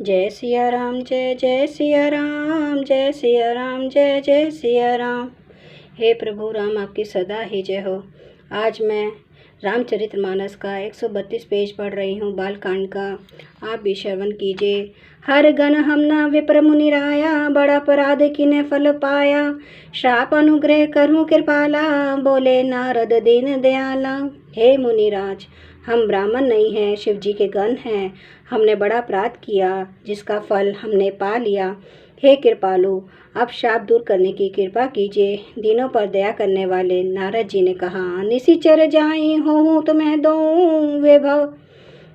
जय सिया राम, जय जय सिया राम, जय सिया राम, जय जय सिया राम। हे प्रभु राम, आपकी सदा ही जय हो। आज मैं रामचरितमानस का 132 पेज पढ़ रही हूँ, बालकांड का। आप भी श्रवण कीजिए। हर गण हमना विप्र मुनि राया, बड़ा अपराध किने फल पाया। श्राप अनुग्रह करूँ कृपाला, बोले नारद दीन दयाला। हे मुनिराज, हम ब्राह्मण नहीं हैं, शिव जी के गण हैं। हमने बड़ा अपराध किया, जिसका फल हमने पा लिया। हे कृपालु, अब शाप दूर करने की कृपा कीजिए। दीनों पर दया करने वाले नारद जी ने कहा, निशिचर जाई हो तुम्हें दो, विभव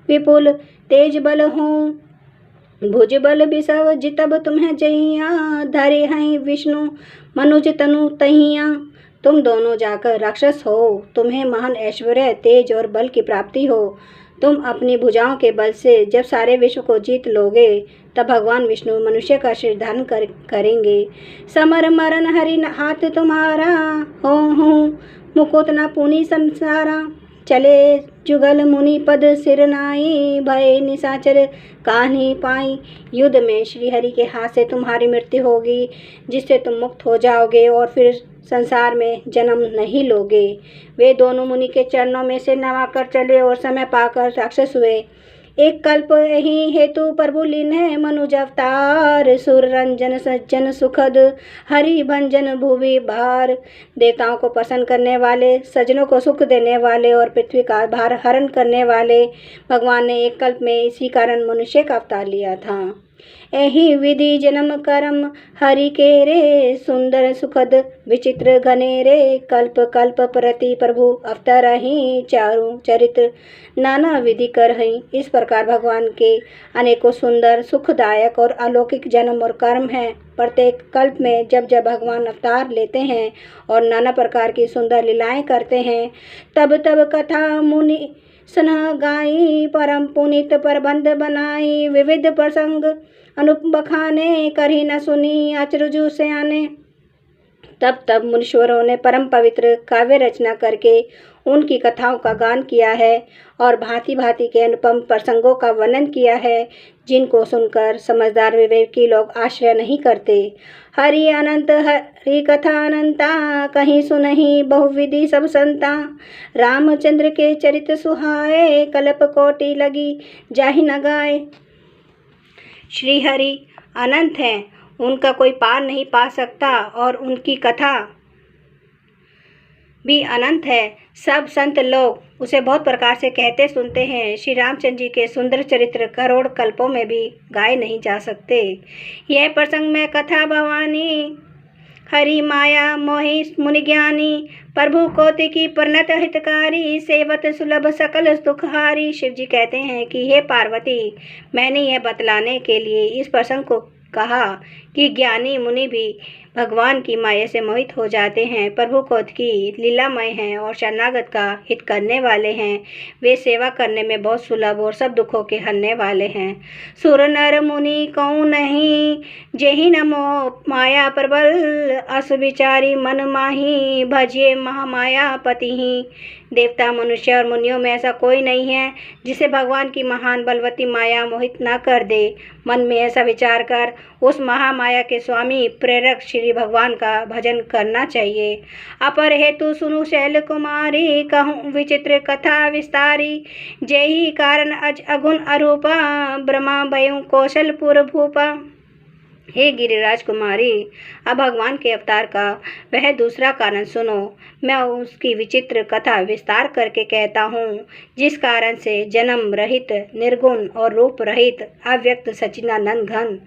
विपुल तेज बल हो। भुज बल बिसव जितब तुम्हें जहिया, धरे हैं विष्णु मनुज तनु तहिया। तुम दोनों जाकर राक्षस हो, तुम्हें महान ऐश्वर्य तेज और बल की प्राप्ति हो। तुम अपनी भुजाओं के बल से जब सारे विश्व को जीत लोगे, तब भगवान विष्णु मनुष्य का शरीर धारण करेंगे। समर मरण हरि हाथ तुम्हारा, हो मुकुट न पुनि संसारा। चले जुगल मुनि पद सिर नाई, भय निशाचर कान्ही पाई। युद्ध में श्री हरि के हाथ से तुम्हारी मृत्यु होगी, जिससे तुम मुक्त हो जाओगे और फिर संसार में जन्म नहीं लोगे। वे दोनों मुनि के चरणों में से नवाकर चले और समय पाकर राक्षस हुए। एक कल्प ही हेतु प्रभु लीन्हे मनुज अवतार। सुर रंजन सज्जन सुखद हरि भंजन भुवि भार। देवताओं को प्रसन्न करने वाले, सज्जनों को सुख देने वाले और पृथ्वी का भार हरण करने वाले भगवान ने एक कल्प में इसी कारण मनुष्य का अवतार लिया था। एहि विधि जन्म कर्म हरि के रे, सुंदर सुखद विचित्र घनेरे। कल्प कल्प प्रति प्रभु अवतार ही, चारों चरित्र नाना विधि कर हैं। इस प्रकार भगवान के अनेकों सुंदर सुखदायक और अलौकिक जन्म और कर्म हैं। प्रत्येक कल्प में जब जब भगवान अवतार लेते हैं और नाना प्रकार की सुंदर लीलाएं करते हैं, तब तब कथा मुनि स्नह गाई, परम पुनित प्रबंध बनाई। विविध प्रसंग अनुप बखाने, करही न सुनी अचरजु सयाने। तब तब मुनीश्वरों ने परम पवित्र काव्य रचना करके उनकी कथाओं का गान किया है और भांति भांति के अनुपम प्रसंगों का वर्णन किया है, जिनको सुनकर समझदार विवेकी लोग आश्रय नहीं करते। हरि अनंत हरि कथा अनंता, कहीं सुनहि बहुविधि सब संता। रामचंद्र के चरित सुहाए, कल्प कोटि लगी जाहि न गाए। श्री हरि अनंत हैं, उनका कोई पार नहीं पा सकता और उनकी कथा भी अनंत है। सब संत लोग उसे बहुत प्रकार से कहते सुनते हैं। श्री रामचंद्र जी के सुंदर चरित्र करोड़ कल्पों में भी गाए नहीं जा सकते। यह प्रसंग में कथा भवानी, हरि माया मोहि मुनि ज्ञानी। प्रभु कौतिकी परिणत हितकारी, सेवत सुलभ सकल सुखहारी। शिव जी कहते हैं कि हे पार्वती, मैंने यह बतलाने के लिए इस प्रसंग को कहा कि ज्ञानी मुनि भी भगवान की माया से मोहित हो जाते हैं। प्रभु कौतिकी लीलामय हैं और शरणागत का हित करने वाले हैं। वे सेवा करने में बहुत सुलभ और सब दुखों के हरने वाले हैं। सुर नर मुनि कौन नहीं, जेहि नमो माया प्रबल। अस विचारी मन माही, भजिए महामाया पति ही। देवता मनुष्य और मुनियों में ऐसा कोई नहीं है जिसे भगवान की महान बलवती माया मोहित न कर दे। मन में ऐसा विचार कर उस महामाया के स्वामी प्रेरक श्री भगवान का भजन करना चाहिए। अपर हेतु सुनु शैल कुमारी, कहूँ विचित्र कथा विस्तारी। जेहि कारण अज अगुण अरूपा, ब्रह्मा बयु कौशलपुर भूपा। हे गिरिराज कुमारी, अब भगवान के अवतार का वह दूसरा कारण सुनो। मैं उसकी विचित्र कथा विस्तार करके कहता हूँ, जिस कारण से जन्म रहित, निर्गुण और रूप रहित, अव्यक्त सच्चिदानंद घन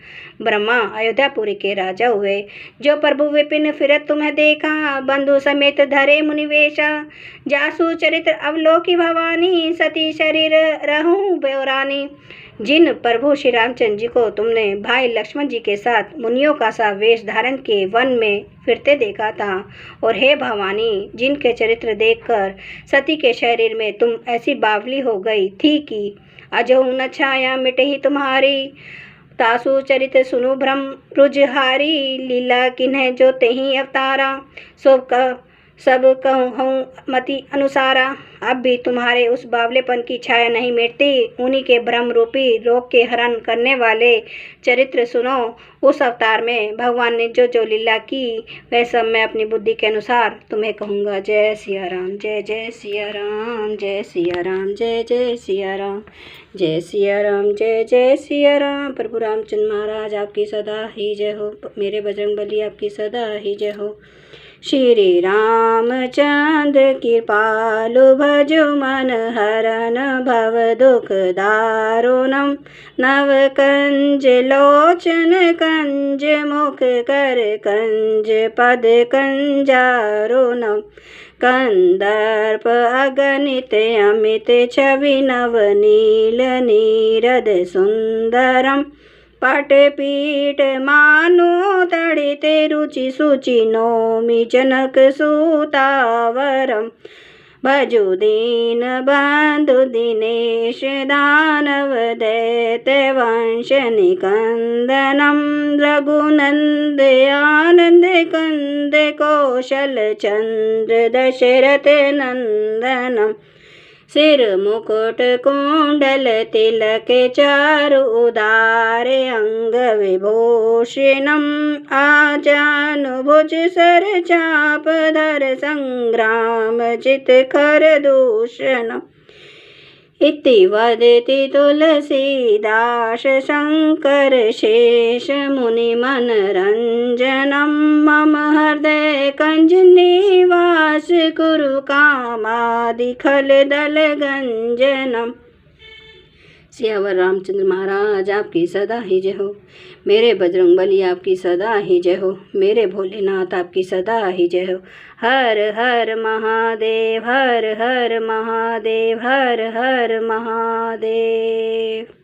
ब्रह्मा अयोध्यापुरी के राजा हुए। जो प्रभु विपिन फिरत तुम्हें देखा, बंधु समेत धरे मुनिवेशा। जासु चरित्र अवलोकी भवानी, सती शरीर रहूं बेवरानी। जिन प्रभु श्री रामचंद्र जी को तुमने भाई लक्ष्मण जी के साथ मुनियों का सा वेश धारण के वन में फिरते देखा था, और हे भवानी, जिनके चरित्र देखकर सती के शरीर में तुम ऐसी बावली हो गई थी कि अजहु न छाया मिटे ही तुम्हारी। तासु चरित सुनु भ्रम रुजहारी, लीला किन्ह जो तेहि अवतारा। सब कहूँ मति अनुसारा। अब भी तुम्हारे उस बावलेपन की छाया नहीं मिटती। उन्हीं के ब्रह्म रूपी रोग के हरण करने वाले चरित्र सुनो। उस अवतार में भगवान ने जो जो लीला की वह सब मैं अपनी बुद्धि के अनुसार तुम्हें कहूँगा। जय सिया राम, जय जय सिया राम, जय सिया राम, जय जय सिया राम, जय सिया राम, जय जय सिया राम। प्रभु रामचंद्र महाराज आपकी सदा ही जय हो। मेरे बजरंगबली आपकी सदा ही जय हो। श्री रामचंद्र कृपालु भजो मन हरन भव दुख दारुणम। नव कंज लोचन कंज मुख कर कंज पद कंजारुणम। कंदर्प अगणित अमित छवि नव नील नीरद सुंदरम। पटपीठ मानो तड़िते रुचि सुचि नौमि जनक सुतावरम। भजु दीन बंधु दिनेश दानव दैत्य वंश निकंदनम। रघुनंद आनंद कंद कौशल चंद्र दशरथ नंदनम। सिर मुकुट कुंडल तिलक चारु उदार अंग विभूषणम। आजानुभुज सर चाप धर संग्राम जित खर दूषणम। इति वदति तुलसीदास शंकर शेष मुनि मनरंजनम। मम हृदय कंज निवास कुरु कामादि खल दल गंजनम। सियावर रामचंद्र महाराज आपकी सदा ही जय हो। मेरे बजरंगबली आपकी सदा ही जय हो। मेरे भोलेनाथ आपकी सदा ही जय हो। हर हर महादेव, हर हर महादेव, हर हर महादेव।